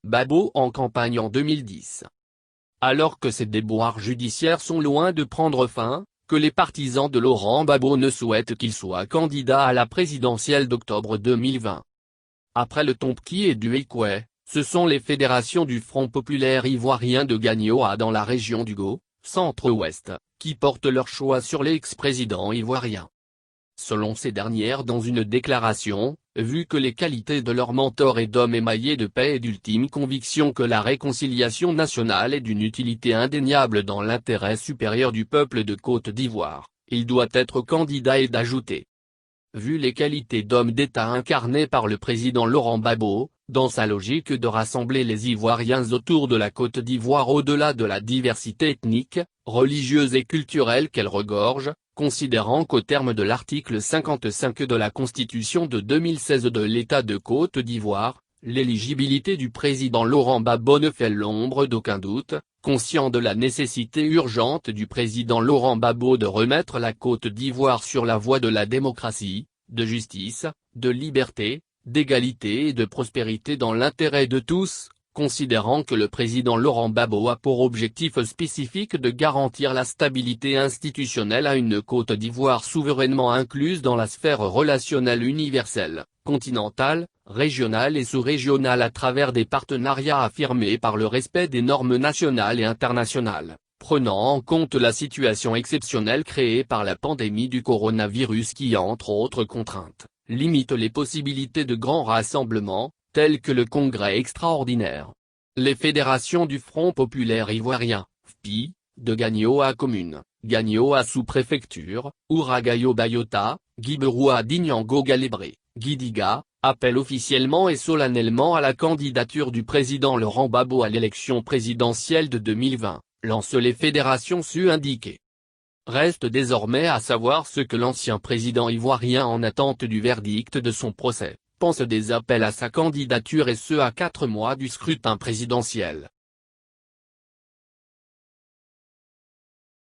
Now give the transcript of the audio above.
Gbagbo en campagne en 2010. Alors que ces déboires judiciaires sont loin de prendre fin, que les partisans de Laurent Gbagbo ne souhaitent qu'il soit candidat à la présidentielle d'octobre 2020. Après le Tompki et du Ekwe, ce sont les fédérations du Front populaire ivoirien de Gagnoa dans la région du Go, centre-ouest, qui portent leur choix sur l'ex-président ivoirien. Selon ces dernières dans une déclaration, vu que les qualités de leur mentor est d'homme émaillé de paix et d'ultime conviction que la réconciliation nationale est d'une utilité indéniable dans l'intérêt supérieur du peuple de Côte d'Ivoire, il doit être candidat et d'ajouter. Vu les qualités d'homme d'État incarnées par le président Laurent Gbagbo, dans sa logique de rassembler les Ivoiriens autour de la Côte d'Ivoire au-delà de la diversité ethnique, religieuse et culturelle qu'elle regorge, considérant qu'au terme de l'article 55 de la Constitution de 2016 de l'État de Côte d'Ivoire, l'éligibilité du président Laurent Gbagbo ne fait l'ombre d'aucun doute, conscient de la nécessité urgente du président Laurent Gbagbo de remettre la Côte d'Ivoire sur la voie de la démocratie, de justice, de liberté, d'égalité et de prospérité dans l'intérêt de tous, considérant que le président Laurent Gbagbo a pour objectif spécifique de garantir la stabilité institutionnelle à une Côte d'Ivoire souverainement incluse dans la sphère relationnelle universelle, continentale, régionale et sous-régionale à travers des partenariats affirmés par le respect des normes nationales et internationales, prenant en compte la situation exceptionnelle créée par la pandémie du coronavirus qui entre autres contraintes, limite les possibilités de grands rassemblements, tels que le Congrès extraordinaire. Les fédérations du Front populaire ivoirien, FPI, de Gagnoa commune, Gagnoa sous-préfecture, Ouragayo Bayota, Guiberoua Dinyango Galébré, Guidiga, appellent officiellement et solennellement à la candidature du président Laurent Gbagbo à l'élection présidentielle de 2020, lancent les fédérations su indiquer. Reste désormais à savoir ce que l'ancien président ivoirien en attente du verdict de son procès pense des appels à sa candidature et ce à 4 mois du scrutin présidentiel.